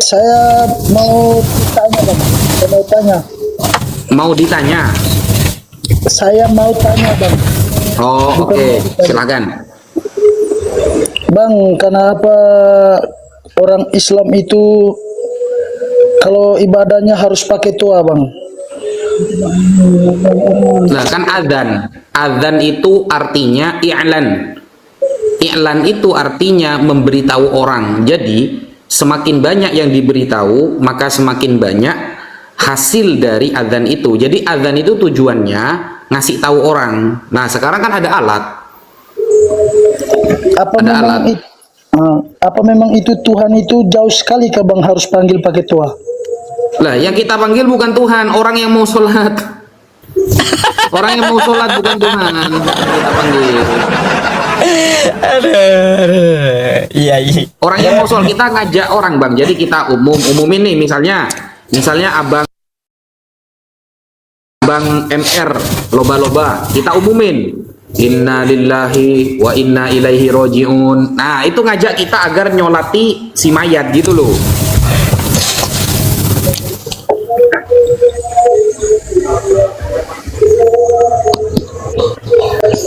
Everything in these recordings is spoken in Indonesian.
Saya mau tanya bang. Saya mau tanya. Mau ditanya? Saya mau tanya bang. Oh, Bukan oke. mau ditanya. Silakan. Bang, kenapa orang Islam itu kalau ibadahnya harus pakai tua bang? Nah, kan adzan. Adzan itu artinya i'lan. I'lan itu artinya memberitahu orang. Jadi, semakin banyak yang diberitahu, maka semakin banyak hasil dari adzan itu. Jadi, adzan itu tujuannya ngasih tahu orang. Nah, sekarang kan ada alat. Apa Ada memang alat. apa memang itu Tuhan itu jauh sekali kah bang harus panggil pakai tua? Lah, yang kita panggil bukan Tuhan, orang yang mau sholat. Orang yang mau sholat bukan Tuhan yang kita panggil. Aduh. Iya, iya. Orang yang mau sholat, kita ngajak orang bang. Jadi kita umumin nih, misalnya abang MR loba-loba, kita umumin inna lillahi wa inna ilaihi rojiun. Nah, itu ngajak kita agar nyolati si mayat gitu loh.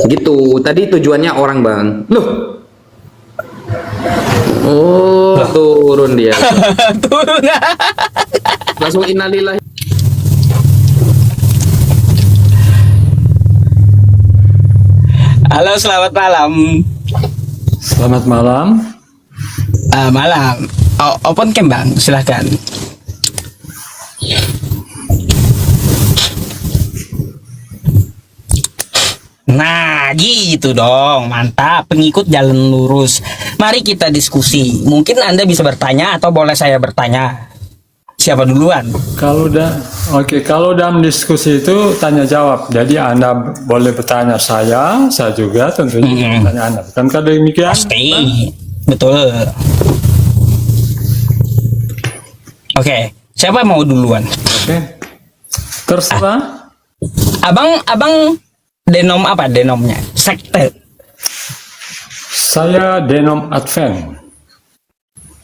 Gitu. Tadi tujuannya orang bang. Loh. Oh, turun dia. Turun. Langsung innalillahi. Halo, selamat malam. Selamat malam. Malam. Open cam bang, silahkan. Nah, gitu dong. Mantap, pengikut jalan lurus. Mari kita diskusi. Mungkin Anda bisa bertanya atau boleh saya bertanya? Siapa duluan? Kalau dalam diskusi itu tanya jawab. Jadi Anda boleh bertanya saya juga tentunya bertanya Anda. Bukankah demikian? Pasti. Betul. Oke, siapa mau duluan? Oke. Terserah. Abang denom apa denomnya? Sekte. Saya denom Advent.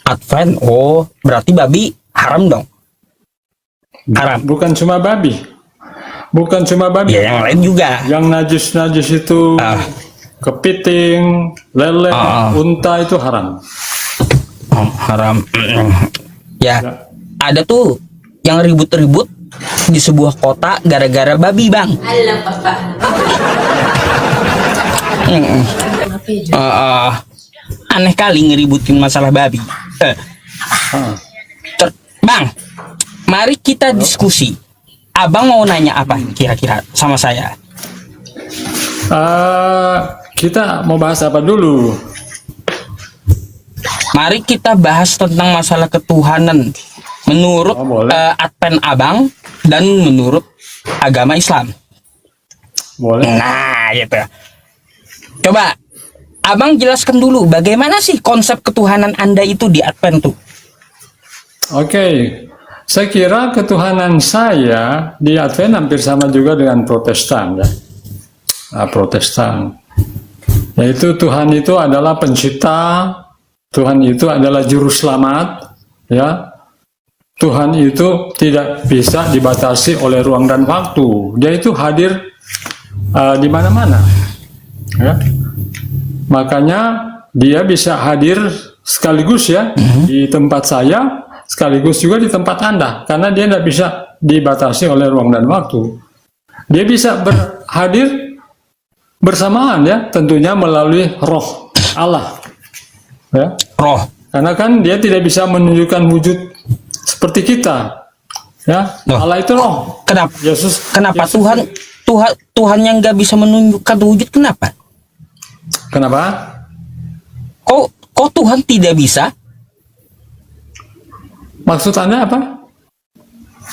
Advent. Oh, berarti babi haram dong. Haram. Bukan cuma babi. Bukan cuma babi. Ya, yang lain juga. Yang najis-najis itu kepiting, lele, unta itu haram. Oh, haram. Ya, Ya. ada tuh yang ribut-ribut di sebuah kota gara-gara babi, Bang. Aneh kali ngeributin masalah babi. Bang, mari kita diskusi. Abang mau nanya apa kira-kira sama saya? Kita mau bahas apa dulu? Mari kita bahas tentang masalah ketuhanan menurut boleh. Advent Abang dan menurut agama Islam. Boleh. Nah, gitu. Coba Abang jelaskan dulu bagaimana sih konsep ketuhanan Anda itu di Advent tuh? Oke, saya kira ketuhanan saya di Advent hampir sama juga dengan Protestan ya. Protestan, yaitu Tuhan itu adalah pencipta, Tuhan itu adalah juru selamat, ya. Tuhan itu tidak bisa dibatasi oleh ruang dan waktu. Dia itu hadir di mana-mana, ya. Makanya dia bisa hadir sekaligus ya di tempat saya, sekaligus juga di tempat Anda, karena dia tidak bisa dibatasi oleh ruang dan waktu. Dia bisa hadir bersamaan ya, tentunya melalui Roh Allah, ya. Roh. Karena kan dia tidak bisa menunjukkan wujud seperti kita, ya. Loh. Allah itu Roh. Kenapa? Kenapa Yesus- Tuhan yang nggak bisa menunjukkan wujud kenapa? Kenapa? Kok Tuhan tidak bisa? Maksud Anda apa?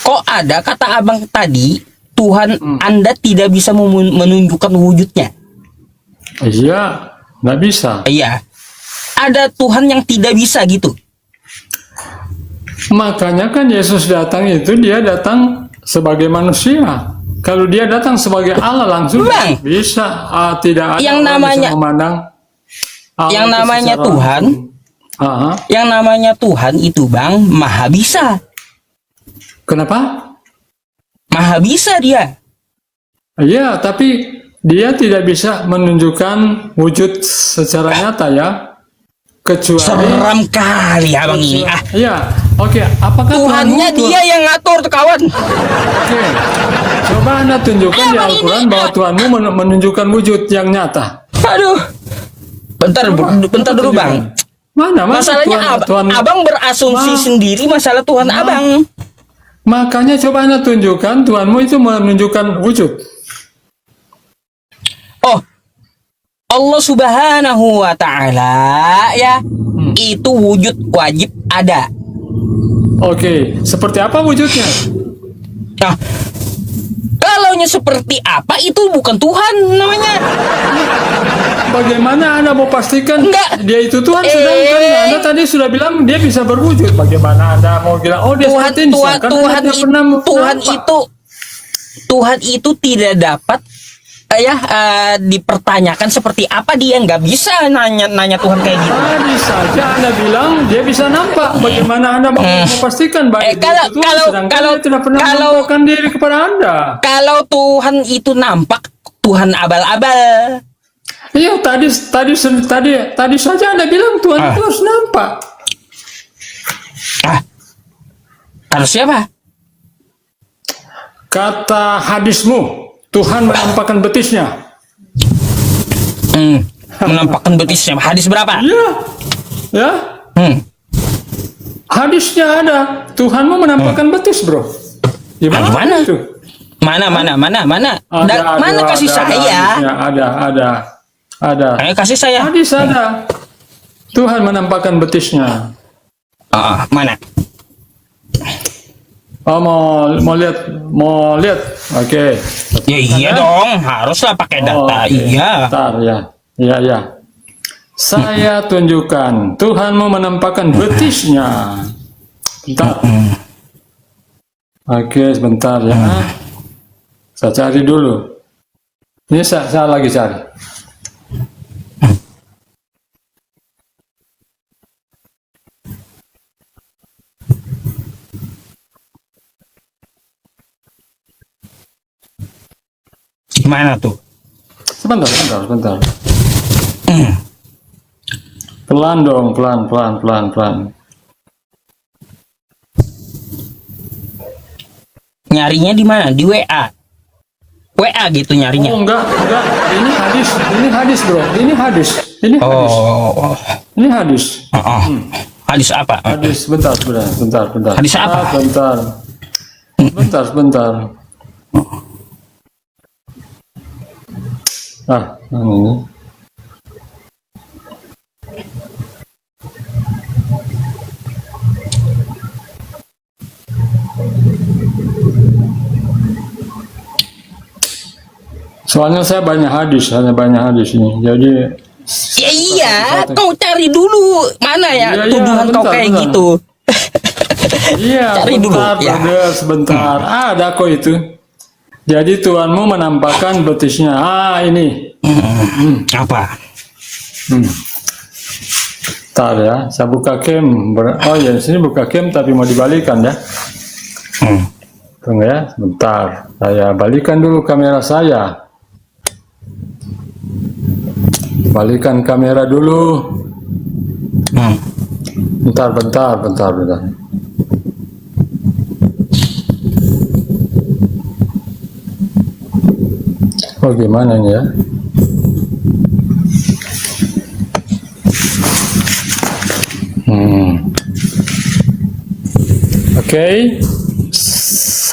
Kok ada kata Abang tadi Tuhan Anda tidak bisa menunjukkan wujudnya? Iya, nggak bisa. Iya. Ada Tuhan yang tidak bisa gitu. Makanya kan Yesus datang itu dia datang sebagai manusia. Kalau dia datang sebagai Allah langsung Bang, bisa tidak ada yang orang namanya- bisa memandang Allah Yang itu namanya secara Tuhan, langsung. Aha. Yang namanya Tuhan itu Bang maha bisa. Kenapa? Maha bisa dia. Iya, tapi dia tidak bisa menunjukkan wujud secara nyata ya. Kecuali Seram kali abang ini. Ah, Iya, oke. Apakah Tuhannya Tuhanmu- dia yang ngatur tuh kawan. Oke. Coba Anda tunjukkan di Al-Quran bahwa Tuhanmu menunjukkan wujud yang nyata. Aduh. Bentar dulu Bang. Mana Masalahnya Tuhan? abang berasumsi sendiri masalah Tuhan abang. Makanya coba Anda tunjukkan Tuhanmu itu menunjukkan wujud. Oh, Allah Subhanahu wa Ta'ala ya, itu wujud wajib ada. Oke, seperti apa wujudnya? Nah, kalaunya seperti apa itu bukan Tuhan namanya. Bagaimana Anda mau pastikan Enggak. dia itu Tuhan? Sedangkan Anda tadi sudah bilang dia bisa berwujud. Bagaimana Anda mau bilang oh dia Tuhan seperti ini? Sedangkan Anda tidak pernah nampak. Tuhan itu tidak dapat dipertanyakan seperti apa, dia nggak bisa nanya Tuhan kayak gitu. Tadi saja Anda bilang dia bisa nampak. Bagaimana Anda mau memastikan bahwa itu Tuhan? Sedangkan dia tidak pernah menampakkan diri kepada Anda. Kalau Tuhan itu nampak, Tuhan abal-abal. Iya, tadi saja Anda bilang Tuhan itu harus nampak. Harus siapa? Kata hadismu, Tuhan menampakkan betisnya. Menampakkan betisnya. Hadis berapa? Iya, ya. Hadisnya ada. Tuhanmu menampakkan betis, bro. Gimana? Mana? Itu? Mana? Ada, Mana kasih saya? Ada. Ayo kasih saya. Hadis ada. Tuhan menampakkan betisnya. Mana? Oh, mau lihat. Oke. Ya iya dong, haruslah pakai data. Oke. Iya. Bentar ya. Iya. Saya tunjukkan. Tuhanmu menampakkan betisnya. Bentar. Oke, sebentar ya. Saya cari dulu. Ini saya lagi cari. Gimana tuh? Sebentar. Pelan dong, pelan. Nyarinya di mana? Di WA. WA gitu nyarinya. Oh, enggak. Ini hadis, bro. Ini hadis. Oh. Ini hadis. Hadis apa? Hadis, bentar. Hadis apa? Bentar. Ini. Soalnya saya banyak hadis ini. Jadi Ya iya, kau cari dulu mana ya Iya, tuduhan kau bentar. kayak gitu. iya, Cari dulu, bentar, ya. brother, sebentar. Ada kok itu. Jadi Tuhanmu menampakkan betisnya. Ini. Apa? Bentar ya, saya buka cam. Oh ya, di sini buka cam tapi mau dibalikan ya. Tunggu ya, sebentar. Saya balikan dulu kamera saya. Balikan kamera dulu. Bentar. Oh, gimana ini ya? Oke.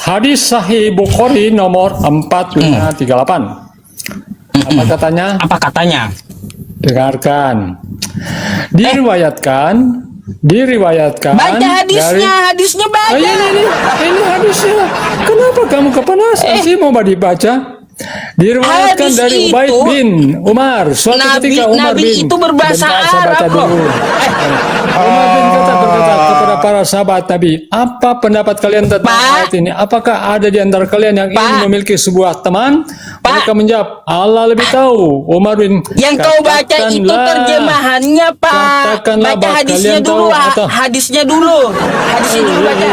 Hadis Sahih Bukhari nomor 4538. Apa katanya? Apa katanya? Dengarkan. Diriwayatkan. Baca hadisnya, hadisnya baca. Oh, ini hadisnya. Kenapa kamu kepanasan sih mau dibaca? Diriwayatkan Hadis dari Ubaid itu, bin Umar. Suatu ketika Umar Nabi bin itu berbahasa Bentar, saya baca Arab loh. dulu. Umar bin Khattab berkata kepada para sahabat Nabi, apa pendapat kalian tentang Pak. ayat ini? Apakah ada di antara kalian yang ingin Pak. memiliki sebuah teman? Pak. Mereka menjawab, Allah lebih tahu. Umar bin Yang kau baca itu katakanlah, terjemahannya, Pak. katakanlah Baca bahwa hadisnya kalian dulu, tahu atau- hadisnya dulu. Hadisnya dulu baca.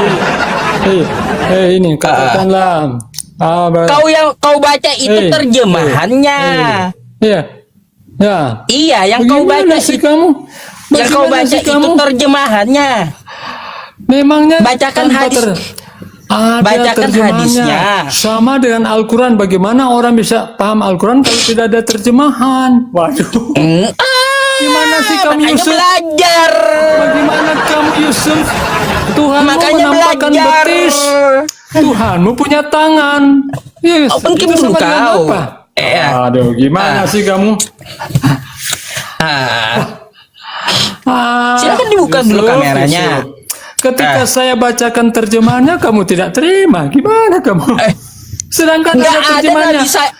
Ini katakanlah. Kau baca itu terjemahannya. Iya. Ya. Iya, yang kau Bagaimana baca sih itu, kamu? yang kau Bagaimana baca sih itu kamu? terjemahannya. Memangnya Bacakan tanpa hadis. ada Bacakan terjemahannya. hadisnya. Sama dengan Al-Quran. Bagaimana orang bisa paham Al-Quran kalau tidak ada terjemahan? Waduh. Gimana sih kamu, Makanya Yusuf? belajar. Bagaimana kamu, Yusuf? Tuhanmu Makanya menampakkan belajar. betis. Tuhanmu punya tangan. Yes, Open itu cam dulu sama dengan kau. apa? Iya. Aduh, gimana sih kamu? Silakan dibuka dulu Yusuf, kameranya. Yusuf. Ketika saya bacakan terjemahannya, kamu tidak terima. Gimana kamu? Sedangkan Nggak ada ada terjemahannya. nabi saya.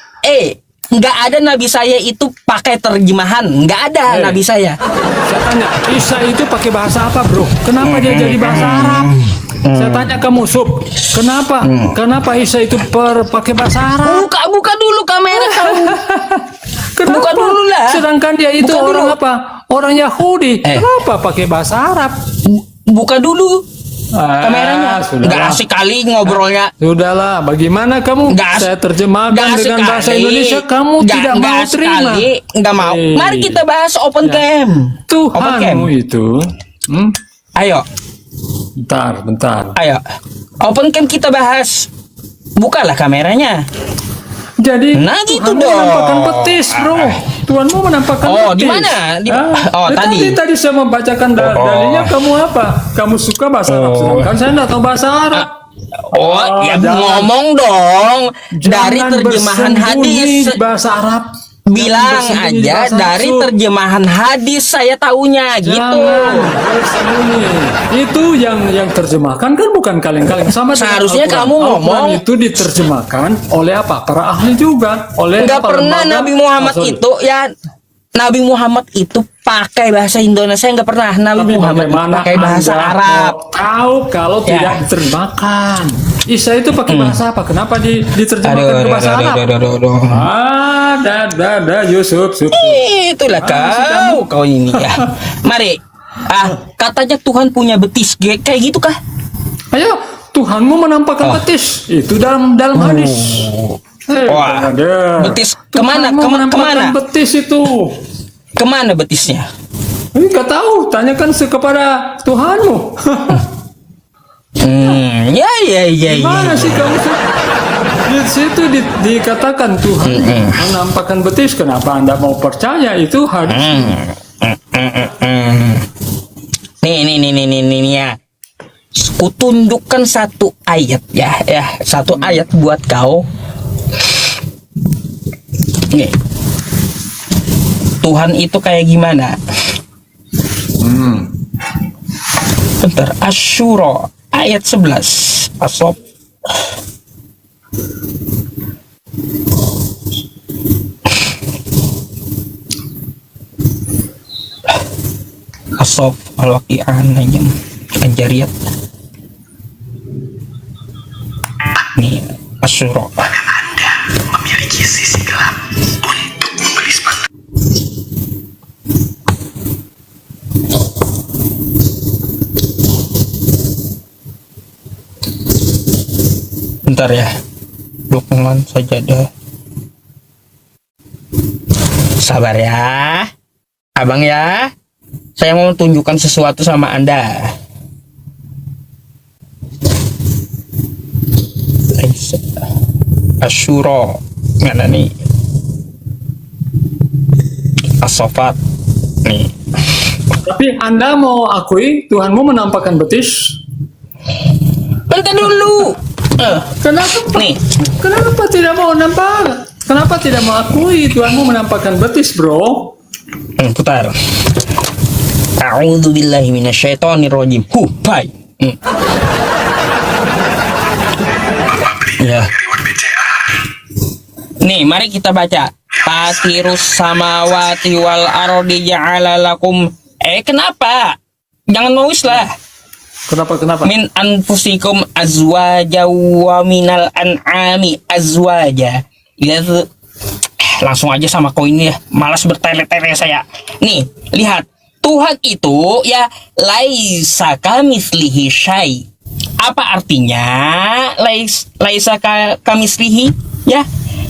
Nggak ada nabi saya itu pakai terjemahan. Nggak ada nabi saya. Saya tanya, Isa itu pakai bahasa apa, bro? Kenapa dia jadi bahasa Arab? Saya tanya kamu, Sub, kenapa? Kenapa Isa itu pakai bahasa Arab? Buka dulu kamera kau. Kenapa? Buka dulu lah. Sedangkan dia itu Buka orang dulu. apa? Orang Yahudi. Kenapa pakai bahasa Arab? Buka dulu kameranya. Nggak Sudahlah. asik kali ngobrolnya. Sudahlah, bagaimana kamu? Nggak asik. Saya terjemahkan Nggak asik dengan bahasa kali. Indonesia, kamu tidak Nggak mau asik terima. kali. Nggak mau. Mari kita bahas open cam. Open cam. Tuhanmu itu. Ayo. Bentar. Ayo. Open cam kita bahas. Bukalah kameranya. Jadi Nah, gitu Tuhanmu dong. menampakkan betis, bro. Tuhanmu menampakkan Oh, betis. di mana? Tadi saya membacakan dalilnya. Kamu apa? Kamu suka bahasa Arab, sedangkan saya tidak tahu bahasa Arab. Ya jangan. ngomong dong. Dari Jangan terjemahan bersembunyi hadis. bahasa Arab. Bilang Jangan bersembunyi aja bahasa dari Arab. terjemahan hadis saya taunya gitu. Jangan bersembunyi. Itu yang terjemahkan kan bukan kaleng-kaleng, sama dengan Seharusnya Al-Quran. kamu ngomong. Al-Quran itu diterjemahkan oleh apa? Para ahli juga. Oleh Nggak apa, pernah lembaga? Nabi Muhammad sorry. itu ya. Nabi Muhammad itu pakai bahasa Indonesia, nggak pernah. Nabi Tapi Muhammad itu bagaimana pakai bahasa Anda Arab. mau tahu kalau Ya. tidak diterjemahkan? Isa itu pakai bahasa apa? Kenapa diterjemahkan ke bahasa Arab? Yusuf. Itulah kau ini ya. Mari. Katanya Tuhan punya betis kayak gitu kah? Ayo, Tuhanmu menampakkan betis. Itu dalam hadis. Wah, betis kemana? Tuhanmu Kemana? menampakkan betis itu. Kemana betisnya? Enggak tahu, tanyakan kepada Tuhanmu. Ya. Gimana sih kamu? Di situ dikatakan Tuhan menampakkan betis. Kenapa Anda mau percaya itu hadis? Nih ya. Kutundukkan satu ayat ya. Satu ayat buat kau. Nih. Tuhan itu kayak gimana? Bentar, Asyura ayat 11. Asof. Asof al-waqi'ah najm al-jariyat. Nih, Asyura. Memiliki sisi gelap untuk memberi semangat. Bentar ya. Dukungan sajadah. Sabar ya. Abang ya. Saya mau tunjukkan sesuatu sama Anda. Asyura. Mana nih? As-Saffat. Nih. Tapi Anda mau akui Tuhanmu menampakkan betis? Bentar dulu. Kenapa? Nih. Kenapa tidak mau nampak? Kenapa tidak mau akui Tuhanmu menampakkan betis, bro? Putar. A'udzu billahi minasyaitonir rajim. Baik. Ya. Reward BCA. Nih, mari kita baca. Fatirus samawati wal ardi ja'ala lakum. Kenapa? Jangan nulis lah. Kenapa? Min anfusikum azwaja wa minal an'ami azwaja. Ya, langsung aja sama koin ya. Malas bertele-tele saya. Nih, lihat. Tuhan itu ya laisa kamitslihi syai. Apa artinya laisa kamitslihi? Ya.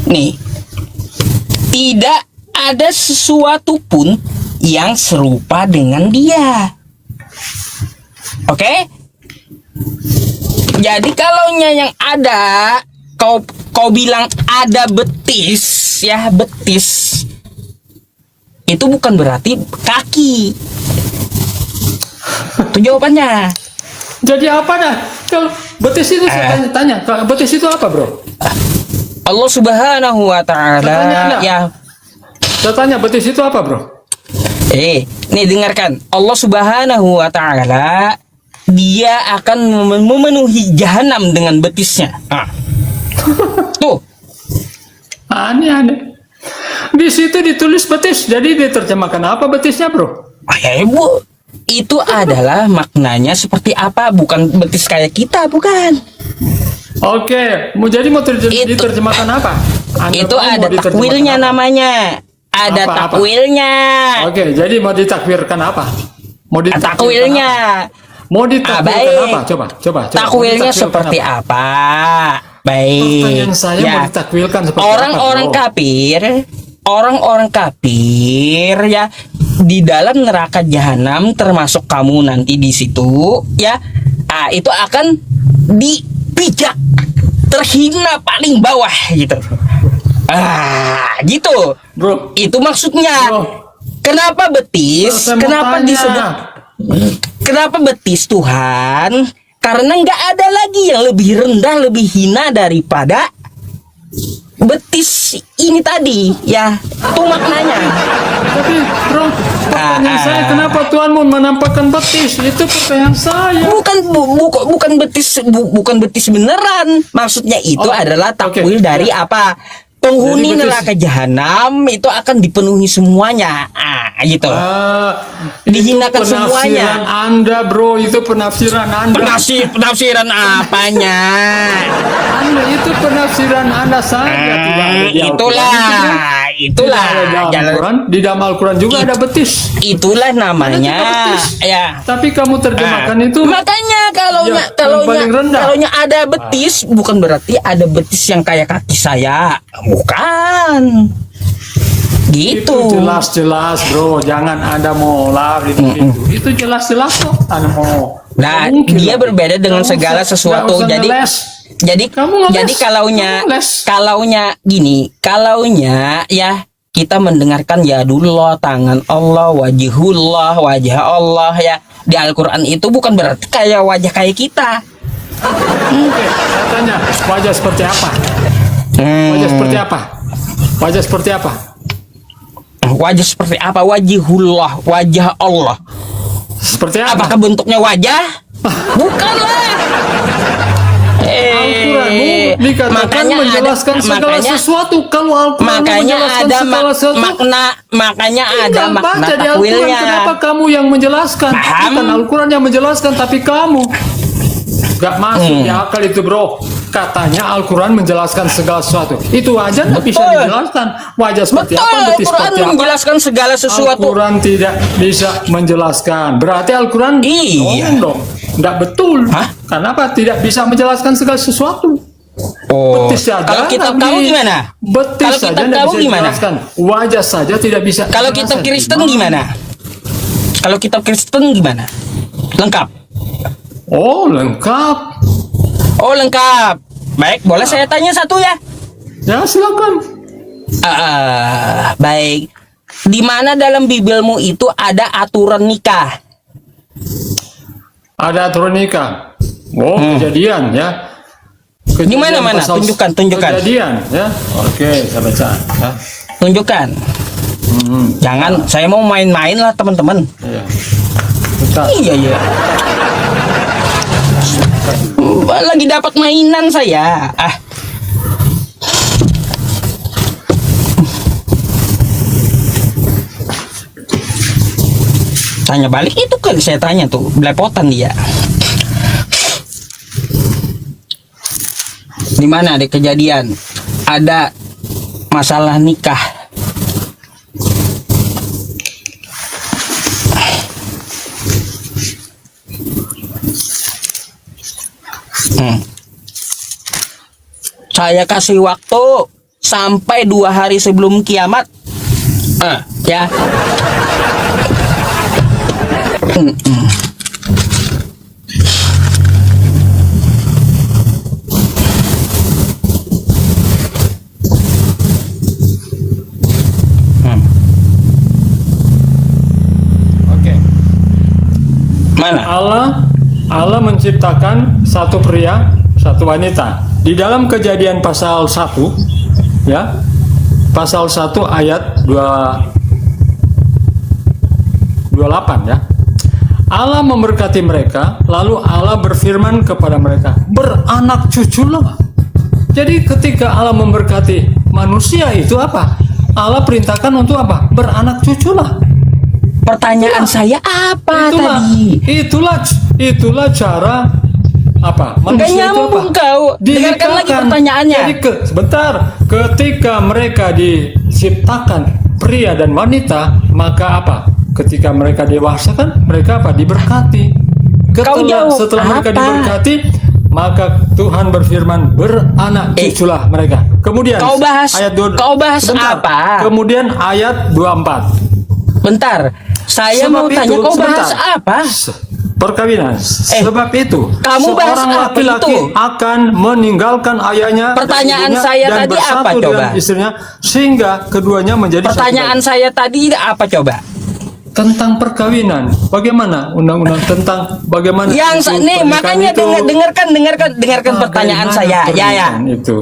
Nih. Tidak ada sesuatu pun yang serupa dengan dia. Oke? Jadi kalaunya yang ada kau bilang ada betis, ya betis. Itu bukan berarti kaki. Itu jawabannya. Jadi apa dah? Kalau betis itu saya tanya, betis itu apa, bro? Allah Subhanahu wa taala ya. Saya tanya betis itu apa, bro? Nih dengarkan. Allah Subhanahu wa taala dia akan memenuhi jahanam dengan betisnya. Tuh. Aneh. Di situ ditulis betis, jadi diterjemahkan apa betisnya, bro? Ya ibu, itu adalah maknanya seperti apa, bukan betis kayak kita, bukan. Oke, mau diterjemahkan apa? Itu mau ada diterjemahkan takwilnya apa? namanya. Ada Apa? takwilnya. Oke, jadi mau ditakwirkan apa? Mau ditakwirkan Takwilnya. apa? Mau ditakwirkan baik. apa? Coba. Takwilnya Mau ditakwilkan seperti apa? Baik. Pertanyaan saya mau ditakwilkan seperti orang-orang apa, bro? orang-orang kafir ya di dalam neraka jahanam termasuk kamu nanti di situ ya. Itu akan dipijak terhina paling bawah gitu. Gitu. Bro, Itu maksudnya. Bro. Kenapa betis? Saya mau Kenapa tanya. disebut? Kenapa betis Tuhan? Karena nggak ada lagi yang lebih rendah, lebih hina daripada betis ini tadi, ya. Itu maknanya. Tapi bro, pertanyaan saya kenapa Tuhan mau menampakkan betis? Itu pertanyaan saya. Bukan betis beneran. Maksudnya itu adalah takwil oke. dari apa? Penghuni Jadi betis. neraka jahanam itu akan dipenuhi semuanya. Gitu. Dihinakan itu semuanya. penafsiran Anda, bro. Itu penafsiran Anda. Penafsiran apanya? Itu penafsiran Anda saja. Tidak ada di Al-Quran. Itulah Tidak ada di jalan. Al-Quran. Di dalam Al-Quran juga ada betis. Itulah namanya. Ada betis. Ya. Tapi kamu terjemahkan itu. Makanya Ya, yang paling rendah. kalaunya ada betis bukan berarti ada betis yang kayak kaki saya. Bukan. Gitu. Itu jelas-jelas, bro. Jangan Anda mau lari itu. Itu jelas-jelas kok. Anda mau. Nah, Nggak mungkin dia lah. berbeda dengan Nggak segala usah- sesuatu. nggak usah Jadi ngeles. jadi Kamu ngeles. jadi Kamu ngeles. kalaunya ya kita mendengarkan yadullah, tangan Allah, wajhullah, wajah Allah ya. Di Al-Qur'an itu bukan berarti kayak wajah kayak kita. Oke, saya tanya, wajah seperti apa? Wajah seperti apa? Wajah seperti apa? Wajah seperti apa? Wajhullah, wajah Allah. Seperti apa? Apakah bentuknya wajah? Bukanlah. Al-Quranmu dikatakan menjelaskan segala sesuatu. Kalau Al-Quran makanya menjelaskan ada segala sesuatu, makanya ada kan makna baca di Al-Quran. takwilnya. Kenapa kamu yang menjelaskan? Paham? Bukan Al-Quran yang menjelaskan, tapi kamu. Gak masuk di akal itu, bro. Katanya Al-Quran menjelaskan segala sesuatu. Itu aja nggak bisa Betul. dijelaskan. Wajah seperti Betul, apa, betis Al-Quran seperti apa. menjelaskan segala sesuatu. Al-Quran tidak bisa menjelaskan. Berarti Al-Quran Iya. dong. Nggak betul. Hah? Kenapa tidak bisa menjelaskan segala sesuatu? Oh, Betis saja. kalau kitab nggak kamu di- gimana? Betis Kalau saja kitab nggak kamu bisa gimana? dijelaskan. Wajah saja tidak bisa. Kalau kitab dijelaskan. Kristen gimana? Kalau kitab Kristen gimana? Lengkap. Oh, lengkap. Oh, lengkap. Baik, boleh saya tanya satu ya? Ya, silakan. Baik. Di mana dalam Bibelmu itu ada aturan nikah? Ada aturan nikah. Oh, kejadian ya. Di mana-mana? Pasal Tunjukkan. Kejadian ya. Oke, saya baca. Ya. Tunjukkan. Jangan, saya mau main-main lah teman-teman. Iya. Bentar. Iya. Lagi dapat mainan saya. tanya balik, itu kan saya tanya tuh, belepotan dia. Di mana ada kejadian, ada masalah nikah. Saya kasih waktu sampai 2 hari sebelum kiamat. Ya. Oke. Mana? Allah menciptakan satu pria, satu wanita. Di dalam Kejadian pasal 1, ya, pasal 1 ayat 28, ya. Allah memberkati mereka, lalu Allah berfirman kepada mereka, beranak cuculah. Jadi ketika Allah memberkati manusia itu apa? Allah perintahkan untuk apa? Beranak cuculah. Pertanyaan saya apa tadi? Itulah cara apa? Enggak Manusia itu nyambung apa? kau. Dengarkan lagi pertanyaannya. Jadi sebentar, ketika mereka diciptakan pria dan wanita, maka apa? Ketika mereka dewasa kan mereka apa? Diberkati. Setelah mereka apa? diberkati, maka Tuhan berfirman, beranak cuculah mereka. Kemudian Kau bahas sebentar. apa? Kemudian ayat 24. Bentar, saya Sebab mau tanya itu, kau bahas sebentar. apa? Perkawinan. Sebab itu, kamu bahas seorang apa laki-laki itu? akan meninggalkan ayahnya dan Pertanyaan ibunya saya dan tadi bersatu apa, dengan coba? istrinya sehingga keduanya menjadi satu Pertanyaan badan. saya tadi apa coba? Tentang perkawinan. Bagaimana undang-undang tentang bagaimana Yang itu nih pernikahan makanya itu? dengarkan pertanyaan Bagaimana saya. Ya. pernikahan itu.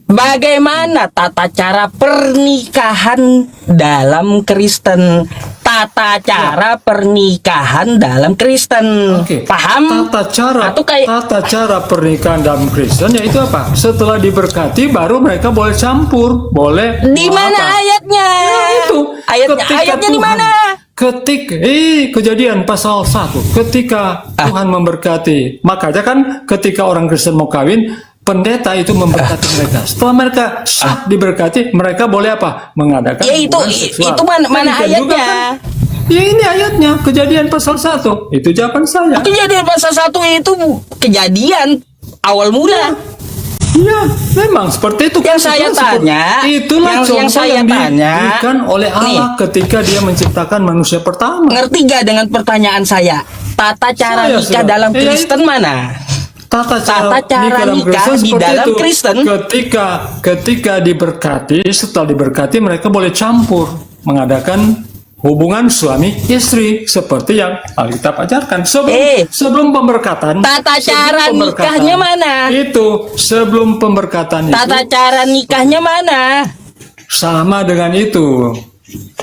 Bagaimana tata cara pernikahan dalam Kristen? Tata cara pernikahan dalam Kristen. Oke. Paham? Atau kayak Tata cara pernikahan dalam Kristen yaitu apa? Setelah diberkati baru mereka boleh campur, boleh di mana apa? ayatnya? Itu Ayatnya di mana? Ketika Kejadian pasal 1, ketika Tuhan memberkati, makanya kan ketika orang Kristen mau kawin, pendeta itu memberkati mereka. Setelah mereka sah diberkati, mereka boleh apa? Mengadakan Ya itu hubungan seksual. itu mana Demikian juga ayatnya? kan? Ya ini ayatnya, Kejadian pasal 1. Itu jawaban saya. Kejadian pasal 1 itu kejadian awal mula. Iya, memang seperti itu. Yang saya tanya, itulah yang contoh saya yang tanya, diberikan oleh Allah ketika Dia menciptakan manusia pertama. Ngerti gak dengan pertanyaan saya? Tata cara Saya nikah sudah. dalam Ya, Kristen mana? Tata cara nikah di seperti dalam itu. Kristen. Ketika diberkati, setelah diberkati mereka boleh campur mengadakan hubungan suami istri seperti yang Alkitab ajarkan. Sebelum pemberkatan. Tata cara nikahnya mana? Itu sebelum pemberkatan Tata itu cara nikahnya mana? sama dengan itu.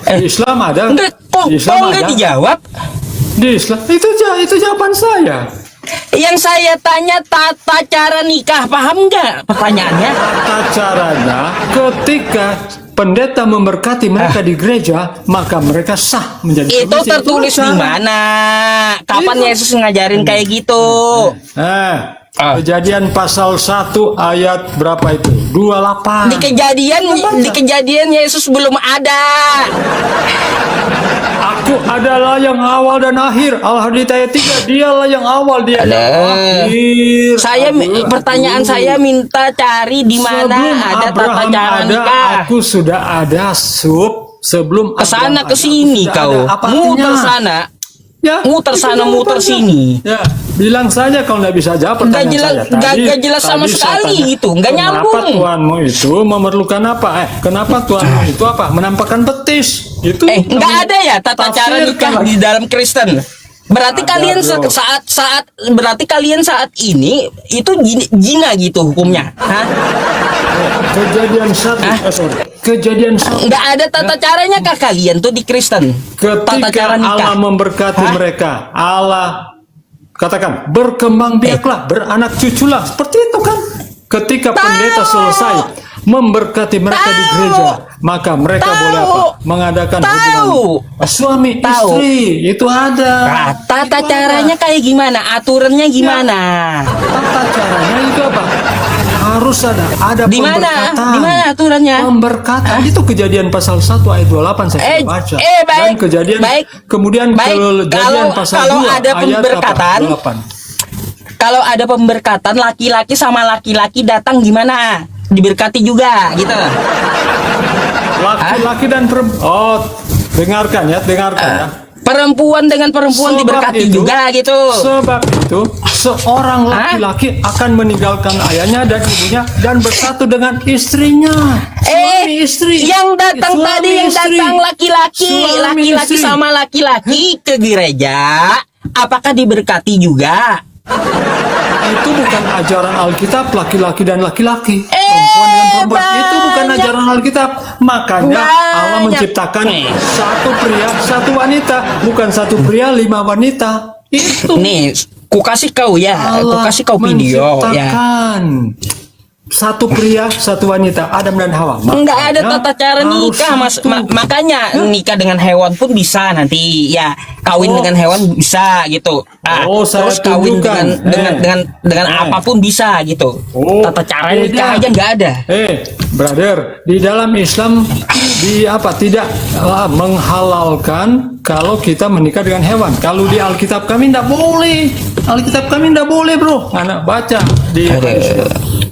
Di Islam ada. Enggak, Di Islam enggak ada. dijawab. Di Islam itu jawaban saya. Yang saya tanya tata cara nikah, paham nggak pertanyaannya? Tata caranya ketika pendeta memberkati mereka di gereja, maka mereka sah menjadi Itu submisi. tertulis di mana? Kapan Itu. Yesus ngajarin kayak gitu? Kejadian pasal 1 ayat berapa itu? 28. Di kejadian Yesus belum ada. Aku adalah yang awal dan akhir. Al-Hadid ayat 3. Dialah yang awal, dia yang akhir. Pertanyaan saya minta cari di mana Sebelum ada tata Abraham cara ada, nikah. aku sudah ada sebelum Kesana Abraham ke sini ada, kau. Apa Muter artinya? sana. Ya, Muter itu sana, muter jawabannya. sini. Ya, bilang saja kalau nggak bisa jawab Nggak pertanyaan jelas- saya. nggak jelas sama tadi saya sekali tanya, itu, nggak nyambung. Kenapa Tuhanmu itu memerlukan apa? Kenapa Tuhanmu itu apa? Menampakkan betis. Itu Nggak ada ya tata cara nikah di dalam Kristen. Berarti Ada, kalian bro. berarti kalian saat ini itu zina gitu hukumnya. Hah? Kejadian 1. Kejadian 1. Nggak ada tata caranya kah kalian tuh di Kristen? Tata Ketika cara nikah. Allah memberkati Hah? mereka, Allah katakan berkembang biaklah, beranak cuculah, seperti itu kan. Ketika pendeta selesai, memberkati mereka di Tahu. gereja, maka mereka Tahu. boleh apa? Mengadakan hubungan suami Tahu. istri. Itu ada. Nah, tata Itu caranya ada. kayak gimana? Aturannya gimana? Tata caranya itu apa? Harus ada Di mana? pemberkatan. Di mana aturannya? Pemberkatan itu Kejadian pasal 1 ayat 28 saya sudah baca. baik. Dan Kejadian Baik. kemudian Baik. Kejadian pasal Kalau 2 ada ayat pemberkatan, 8. Kalau ada pemberkatan laki-laki sama laki-laki datang gimana? Diberkati juga gitu. Laki-laki dan perempuan. Oh, dengarkan ya. Perempuan dengan perempuan Sebab diberkati itu- juga gitu. Sebab itu seorang laki-laki akan meninggalkan ayahnya dan ibunya dan bersatu dengan istrinya. Suami istri. Yang datang Suami tadi yang istri. datang laki-laki, Suami laki-laki istri. sama laki-laki ke gereja, apakah diberkati juga? Itu bukan ajaran Alkitab laki-laki dan laki-laki. Perempuan dengan perempuan. Itu bukan banyak. ajaran Alkitab. Makanya Allah Banyak. menciptakan satu pria, satu wanita, bukan satu pria, 5 wanita. Itu Nih, ku kasih kau ya, ku Allah kasih kau video ya. menciptakan satu pria, satu wanita, Adam dan Hawa. Enggak ada Makanya tata cara harus nikah, Mas. satu. Makanya nikah dengan hewan pun bisa nanti ya. Kawin dengan hewan bisa gitu. Saya Terus kawin tunjukkan. dengan apapun bisa gitu. Oh, Tata cara beda. nikah aja nggak ada. Brother, di dalam Islam tidak menghalalkan kalau kita menikah dengan hewan. Kalau di Alkitab kami tidak boleh. Alkitab kami tidak boleh, bro. Anak baca di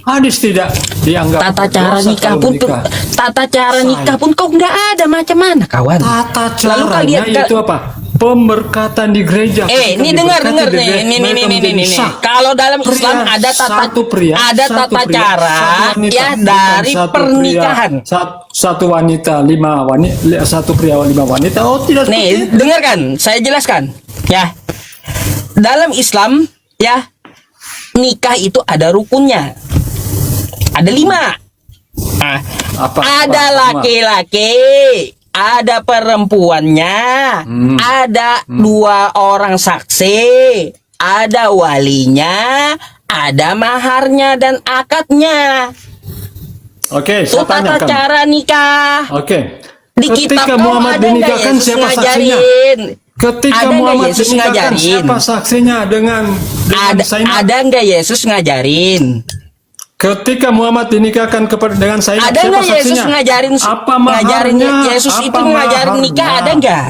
hadis tidak dianggap Tata cara dosa nikah kalau pun menikah. tata cara nikah pun kau nggak ada macam mana, kawan? Tata Lalu caranya kalian- itu apa? Pemberkatan di gereja. Ketika Ini dengar diberkati di gereja, nih, mereka menjadi nih. sah. Kalau dalam Islam Pria, ada satu pria, ada satu tata pria, cara satu wanita. ya Bukan dari satu pernikahan. pria, satu wanita 5 wanita, satu pria 5 wanita. Oh, tidak seperti Nih, itu. dengarkan, saya jelaskan ya. Dalam Islam ya, nikah itu ada rukunnya. Ada 5. Nah, Apa? ada laki-laki, ada perempuannya, ada 2 orang saksi, ada walinya, ada maharnya dan akadnya. Oke, Itu saya tata tanyakan. cara nikah. Oke. Di kitab Ketika kau Muhammad ada nggak dinikahkan Yesus siapa saksinya? ngajarin? Ketika Ada nggak Muhammad Yesus dinikahkan ngajarin? siapa saksinya dengan Zainab? Ada nggak Yesus ngajarin? Ketika Muhammad dinikahkan dengan Zainab, Ada siapa nggak Yesus saksinya? ngajarin? Apa ngajarin maharnya? Yesus Apa itu ngajarin nikah maharnya? ada nggak?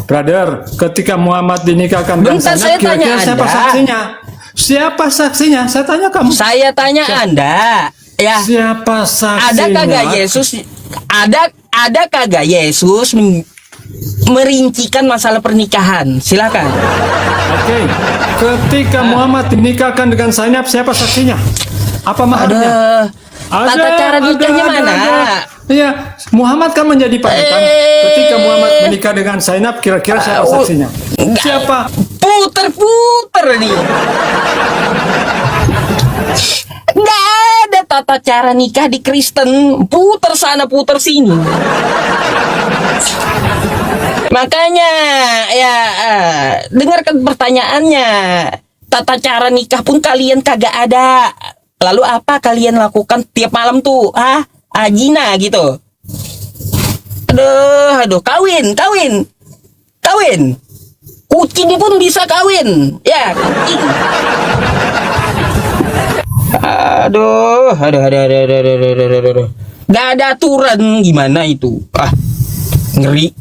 Brother, ketika Muhammad dinikahkan dengan Bentar, saya Zainab, kira-kira tanya siapa Anda. saksinya? Siapa saksinya? Saya tanya kamu. Saya tanya Anda, ya. Siapa saksinya? Ada kagak Yesus? Ada kagak Yesus merincikan masalah pernikahan? Silakan. Oke. Ketika Muhammad dinikahkan dengan Zainab, siapa saksinya? Apa maharnya? Tata cara nikahnya mana? Iya, Muhammad kan menjadi panutan. Ketika Muhammad menikah dengan Zainab, kira-kira siapa saksinya? Siapa? Puter-puter nih. Nggak ada tata cara nikah di Kristen. Puter sana, puter sini. Makanya, ya, dengarkan pertanyaannya. Tata cara nikah pun kalian kagak ada. Lalu apa kalian lakukan tiap malam tuh? Ajina gitu. Aduh, kawin. Kucing pun bisa kawin. Ya, kucing. Aduh. Gak ada aturan gimana itu? Ngeri.